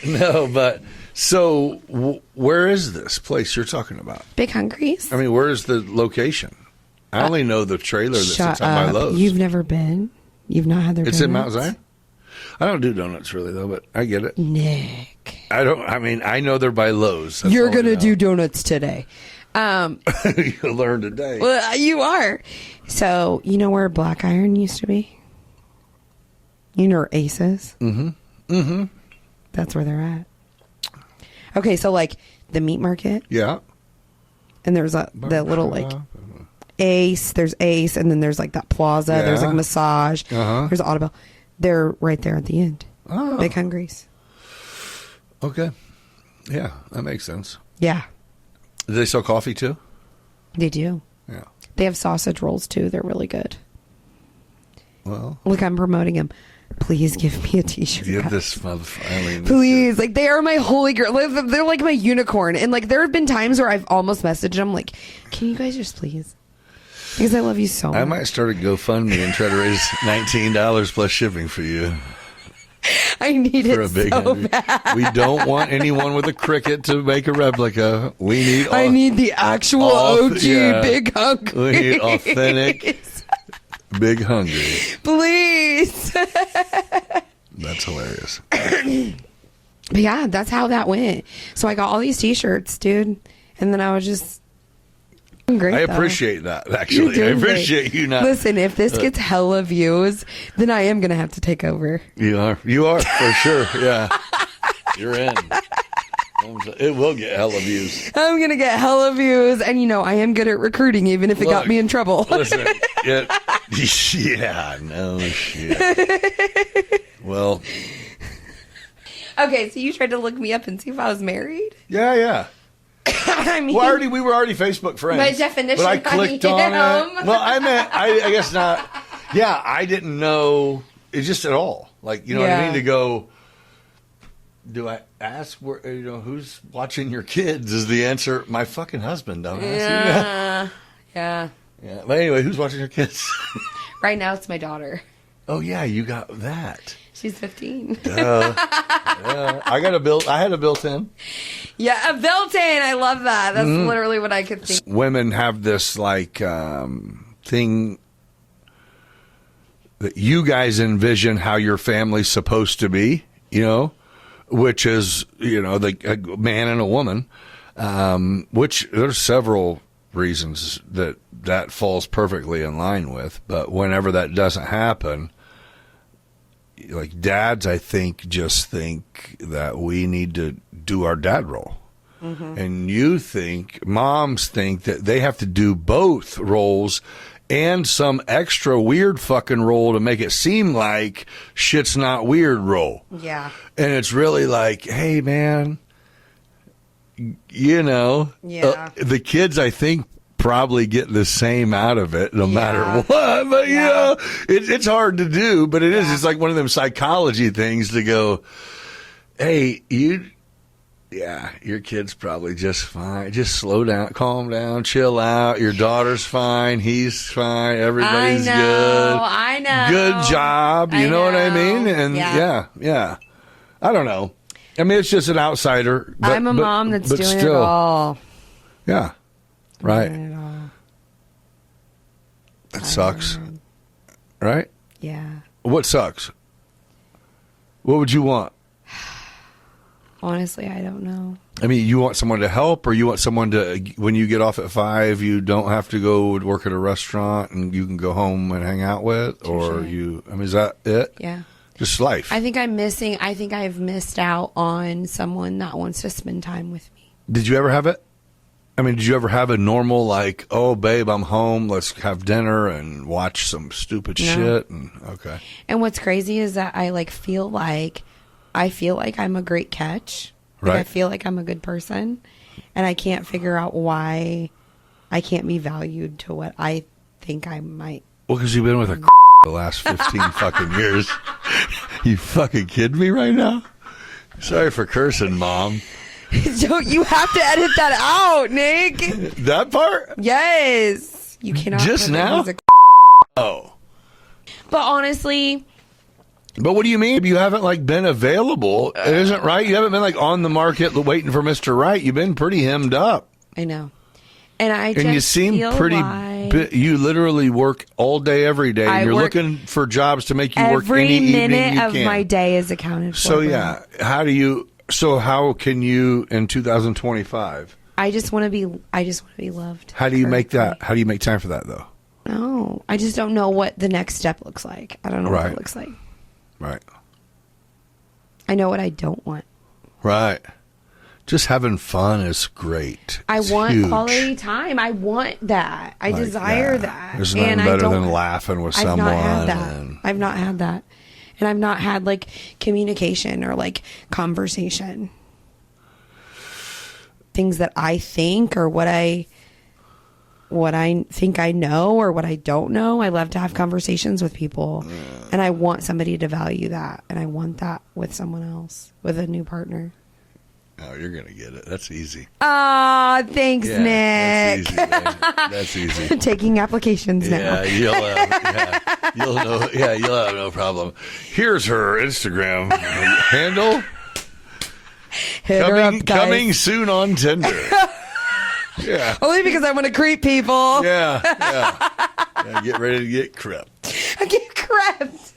No, but so where is this place you're talking about? Big Hungry's. I mean, where is the location? I only know the trailer that Shut sits on my up. Lowe's. You've never been? You've not had their It's in Mount donuts? Zion. I don't do donuts really though, but I get it. Nick. I don't. I mean, I know they're by Lowe's. That's You're all I going to know. do donuts today. You'll learn today. Well, you are. So, you know where Black Iron used to be? You know where Ace is? Mm-hmm. Mm-hmm. That's where they're at. Okay, so like the meat market, Yeah. and there's the little like Ace, there's Ace, and then there's like that plaza, there's Yeah. like massage, Uh-huh. there's Audible. They're right there at the end. Oh. Big Hungry's. Okay. Yeah, that makes sense. Yeah, Do they sell coffee too? they do. Yeah. They have sausage rolls too. They're really good. Well, Look, I'm promoting them. Please give me a t-shirt. give guys. this motherfucker. I mean, Please, like they are my holy girl. They're like my unicorn. And like there have been times where I've almost messaged them like, can you guys just please? Because I love you so much. I might start a GoFundMe and try to raise $19 plus shipping for you. I need For it a big so hungry. bad. We don't want anyone with a cricket to make a replica. We need. I need the actual OG yeah. Big Hungry. We need authentic Big Hungry. Please. That's hilarious. But yeah, that's how that went. So I got all these t-shirts, dude. And then I was just great. I though. appreciate that. You're Actually, I doing great. appreciate you not. Listen, if this gets hella views, then I am going to have to take over. You are for sure. Yeah, you're in. It will get hella views. I'm going to get hella views. And, you know, I am good at recruiting, even if it got me in trouble. Listen, yeah, no shit. Well. Okay, so you tried to look me up and see if I was married? Yeah. I mean, We were already Facebook friends. by definition, but I clicked on am. it. Well, I guess not. Yeah, I didn't know. It's just at all. Like, you know what I mean? To go, do I ask where, who's watching your kids? Is the answer my fucking husband? Don't ask Yeah. But anyway, who's watching your kids? Right now, it's my daughter. Oh yeah, you got that. She's 15. Yeah, I had a built-in. Yeah, a built-in. I love that. That's literally what I could think. Women have this like thing that you guys envision how your family's supposed to be, which is, a man and a woman, which there's several reasons that falls perfectly in line with. But whenever that doesn't happen, like dads, I think, just think that we need to do our dad role. Mm-hmm. And moms think that they have to do both roles and some extra weird fucking role to make it seem like shit's not weird role. Yeah. And it's really like, hey, man, the kids, I think, probably get the same out of it no matter what. But, it's hard to do, but it is. It's like one of them psychology things to go, hey, your kid's probably just fine. Just slow down, calm down, chill out. Your daughter's fine. He's fine. Everybody's good. I know. Good job. You know what I mean? And yeah. I don't know. I mean, it's just an outsider. But, I'm a mom that's doing still, it all. Yeah. Right. Doing it all. That sucks. Right? Yeah. What sucks? What would you want? Honestly, I don't know. I mean, you want someone to help, or you want someone to, when you get off at 5, you don't have to go work at a restaurant and you can go home and hang out with, or is that it? Yeah. Just life. I think I've missed out on someone that wants to spend time with me. Did you ever have it? I mean, did you ever have a normal, like, oh, babe, I'm home, let's have dinner and watch some stupid shit? Okay. And what's crazy is that I feel like I'm a great catch. Right. I feel like I'm a good person, and I can't figure out why I can't be valued to what I think I might. Well, because you've been with a the last 15 fucking years. You fucking kidding me right now? Sorry for cursing, Mom. Don't you have to edit that out, Nick? That part? Yes. You cannot. Just now? Oh. But honestly. But what do you mean? You haven't been available. It isn't right. You haven't been on the market waiting for Mr. Right. You've been pretty hemmed up. I know. And you seem pretty. You literally work all day, every day. And you're looking for jobs to make you work any evening you can. Every minute of my day is accounted for. So yeah, how can you in 2025? I just want to be loved. How do you make that? How do you make time for that though? No, I just don't know what the next step looks like. I don't know what it looks like. Right. I know what I don't want. Right. Just having fun is great. I want quality time. I want that. I desire that. There's nothing better than laughing with someone. I've not had that. I've not had that. And I've not had communication or conversation. Things that I think or what I think I know or what I don't know. I love to have conversations with people. And I want somebody to value that. And I want that with someone else, with a new partner. Oh, you're going to get it. That's easy. Ah, thanks, Nick. That's easy. Taking applications now. You'll have no problem. Here's her Instagram handle. Hit her up, guys. Coming soon on Tinder. Yeah. Only because I want to creep people. Yeah. Get ready to get crept. I get crept.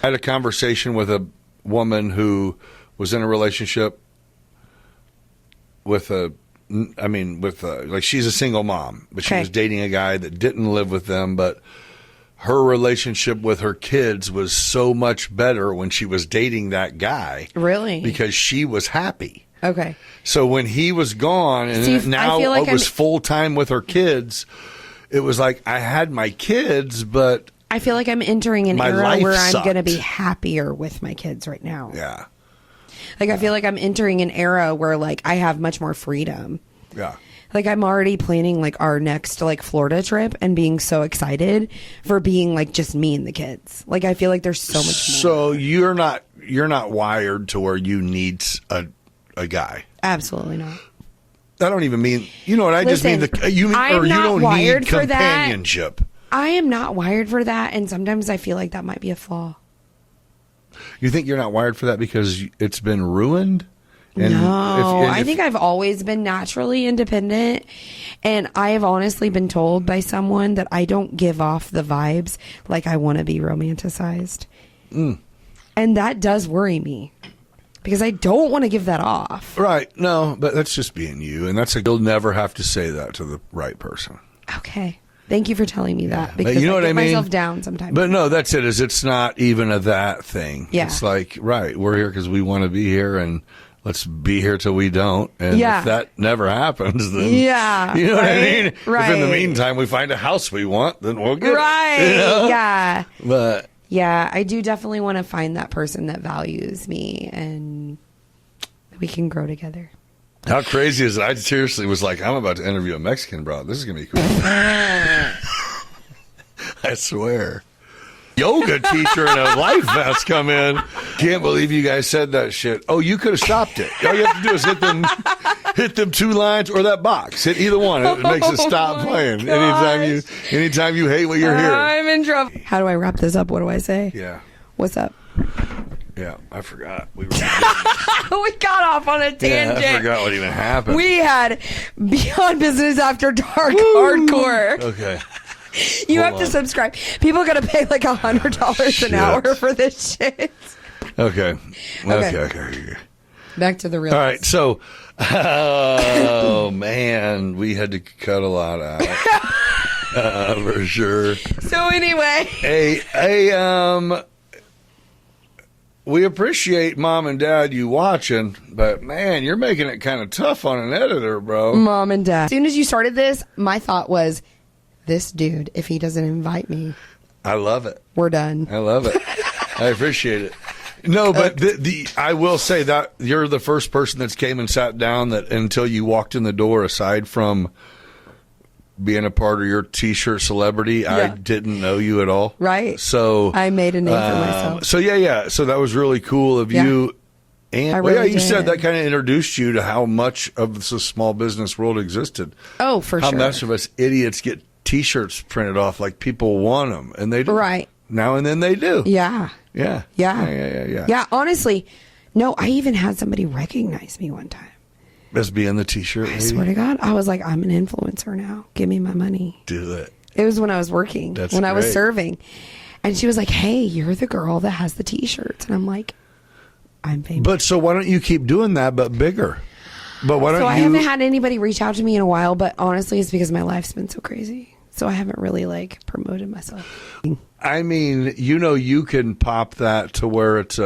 I had a conversation with a woman who was in a relationship with she's a single mom, but she was dating a guy that didn't live with them, but her relationship with her kids was so much better when she was dating that guy. Really? Because she was happy. Okay. So when he was gone, and See, now I feel like it was I'm- full time with her kids, it was like I had my kids, but I feel like I'm entering an My era life where I'm sucked. going to be happier with my kids right now. yeah, Like, I feel like I'm entering an era where, like, I have much more freedom. yeah. Like, I'm already planning, like, our next, like, Florida trip and being so excited for being, like, just me and the kids. Like, I feel like there's so much more. So you're not wired to where you need a guy. Absolutely not. I don't even mean, you know what? I just mean Listen, you mean, I'm or you not don't wired need for that. companionship. I am not wired for that, and sometimes I feel like that might be a flaw. You think you're not wired for that because it's been ruined? And No, if- I think I've always been naturally independent, and I have honestly been told by someone that I don't give off the vibes like I want to be romanticized. And that does worry me because I don't want to give that off. Right. No, but that's just being you, and you'll never have to say that to the right person. Okay. Thank you for telling me that But because you know I what get I mean? myself down sometimes. But no, that's it. It's not even a that thing. Yeah. It's like, right, we're here because we want to be here, and let's be here till we don't. And Yeah. if that never happens, then Yeah, you know what I right, mean. right. If in the meantime we find a house we want, then we'll get right. it. You know? Yeah. But Yeah, I do definitely want to find that person that values me and we can grow together. how crazy is it? I seriously was like, I'm about to interview a Mexican broad. This is gonna be cool. I swear. Yoga teacher in a life vest come in. Can't believe you guys said that shit. Oh, you could have stopped it. All you have to do is hit them 2 lines or that box. Hit either one. It makes it stop playing. Anytime you hate what you're hearing. I'm in trouble. How do I wrap this up? What do I say? Yeah. What's up? Yeah. I forgot. We We got off on a tangent. I forgot what even happened. We had Beyond Business After Dark hardcore. Okay. You Hold have to on. subscribe. People got to pay like $100 Shit. an hour for this shit. Okay. Okay. Okay. Back to the real. All right, so, oh man, we had to cut a lot out for sure. So anyway, We appreciate Mom and Dad you watching, but man, you're making it kind of tough on an editor, bro. Mom and Dad. As soon as you started this, my thought was, this dude, if he doesn't invite me, I love it. we're done. I love it. I appreciate it. No, but I will say that you're the first person that's came and sat down that until you walked in the door, aside from being a part of your T-shirt celebrity, I Yeah. didn't know you at all. Right. So I made a name for myself. So yeah. So that was really cool of Yeah. you. And I well, yeah, really you said did. that kind of introduced you to how much of the small business world existed. Oh, for How sure. much of us idiots get T-shirts printed off like people want them, and they do. Right. Now and then they do. Yeah. Yeah. Yeah. Yeah, honestly, no, I even had somebody recognize me one time. As being the T-shirt I lady. swear to God, I was like, I'm an influencer now. Give me my money. Do it. It was when I was working, That's when I was great. serving. And she was like, hey, you're the girl that has the T-shirts. And I'm like, I'm famous. But so why don't you keep doing that, but bigger? But why don't So I you? haven't had anybody reach out to me in a while, but honestly, it's because my life's been so crazy. So I haven't really like promoted myself. I mean, you can pop that to where it's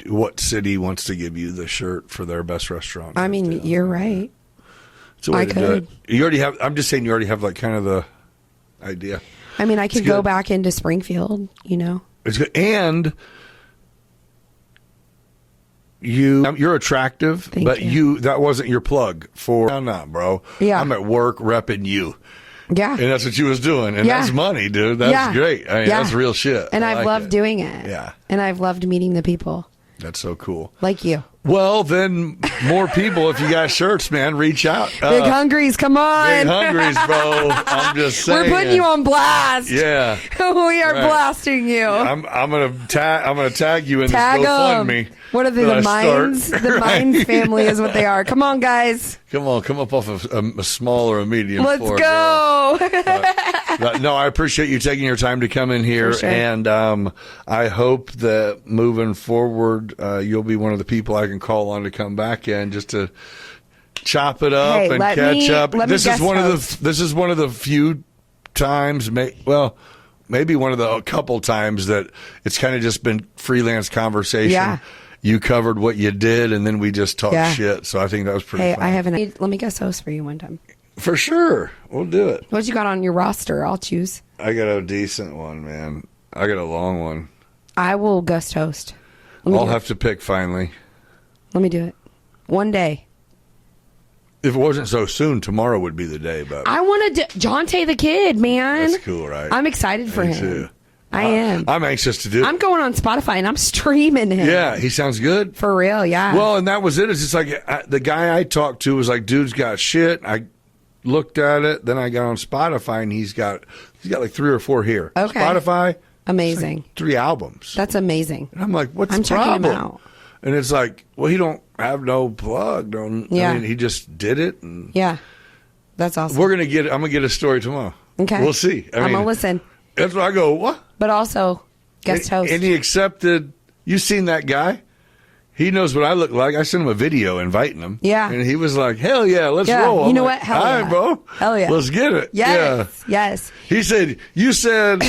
what city wants to give you the shirt for their best restaurant. I mean, you're right. It's a way I to do could. it. You already have. I'm just saying, you already have like kind of the idea. I mean, I could It's go good. back into Springfield, It's good, and you're attractive, Thank but you. that wasn't your plug for. No, bro. Yeah. I'm at work repping you. Yeah. And that's what you was doing. And Yeah. that's money, dude. That's Yeah. great. I mean, Yeah. that's real shit. And I I've like loved it. doing it. Yeah. And I've loved meeting the people That's so cool. like you. Well, then more people, if you got shirts, man, reach out. Big Hungries, come on. Big Hungries, bro. I'm just saying. We're putting you on blast. Yeah. We are Right. blasting you. I'm gonna tag you in Tag this 'em. GoFundMe. What are they, that the I start. Mines? The Right. Mines family is what they are. Come on, guys. Come up off of a small or a medium. Let's floor, go. No, I appreciate you taking your time to come in here, For sure. and I hope that moving forward, you'll be one of the people I can call on to come back in just to chop it up Hey, and let catch me- up. let me This is guest one host. of the. This is one of the few times, maybe one of the a couple times that it's kind of just been freelance conversation. Yeah. you covered what you did, and then we just talked Yeah. shit. So I think that was pretty Hey, fun. I have an. Let me guest host for you one time. For sure. We'll do it. What you got on your roster? I'll choose. I got a decent one, man. I got a long one. I will guest host. Let me I'll do it. have to pick finally. Let me do it. One day. If it wasn't so soon, tomorrow would be the day. But I want to Jonte the Kid, man. that's cool, right? I'm excited for Me him. too. I am. I'm anxious to do it. I'm going on Spotify and I'm streaming him. Yeah, he sounds good. For real, yeah. Well, and that was it. It's just like the guy I talked to was like, dude's got shit. I looked at it, then I got on Spotify, and he's got like 3 or 4 here. Okay. Spotify, Amazing. like 3 albums. That's amazing. And I'm like, what's I'm the checking him problem? out. And it's like, well, he don't have no plug. Yeah. I mean, he just did it. And Yeah. That's awesome. I'm gonna get a story tomorrow. Okay. We'll see. I'm mean, going to listen. That's why I go, what? But also, guest host. And he accepted. You seen that guy? He knows what I look like. I sent him a video inviting him. Yeah. And he was like, hell yeah, let's Yeah. roll. You I'm know like, what? Hell all yeah. right, bro. Hell yeah. Let's get it. Yes. Yeah. Yes. He said, you said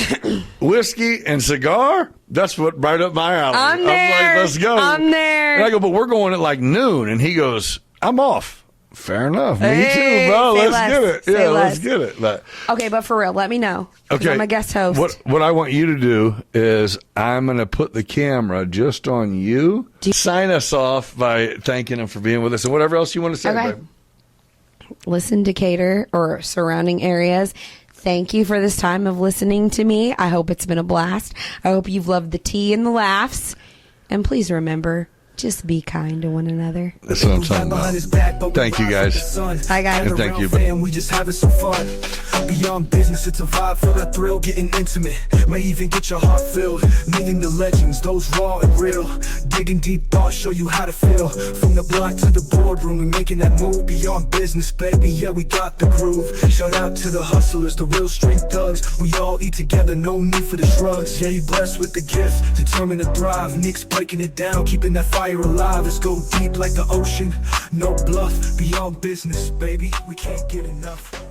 whiskey and cigar? That's what right up my alley. I'm there. like, let's go. I'm there. And I go, but we're going at like noon. And he goes, I'm off. Fair enough. Me Hey, too, bro. say Let's less. get it. Say Yeah, less. let's get it. But, Okay, but for real, let me know. 'Cause okay. I'm a guest host. What I want you to do is I'm going to put the camera just on you. Sign us off by thanking him for being with us and whatever else you want to say. Okay. Babe. Listen, Decatur or surrounding areas. Thank you for this time of listening to me. I hope it's been a blast. I hope you've loved the tea and the laughs. And please remember, just be kind to one another. That's what I'm talking about. Thank you, guys. Hi, guys. And thank you. We just having some fun. Beyond business, it's a vibe, feel that thrill, getting intimate. May even get your heart filled. Meeting the legends, those raw and real. Digging deep thoughts, show you how to feel. From the block to the boardroom, and making that move. Beyond business, baby, yeah, we got the groove. Shout out to the hustlers, the real street thugs. We all eat together, no need for the shrugs. Yeah, you blessed with the gift, determined to thrive. Nick's breaking it down, keeping that fire alive. Let's go deep like the ocean, no bluff. Beyond business, baby, we can't get enough.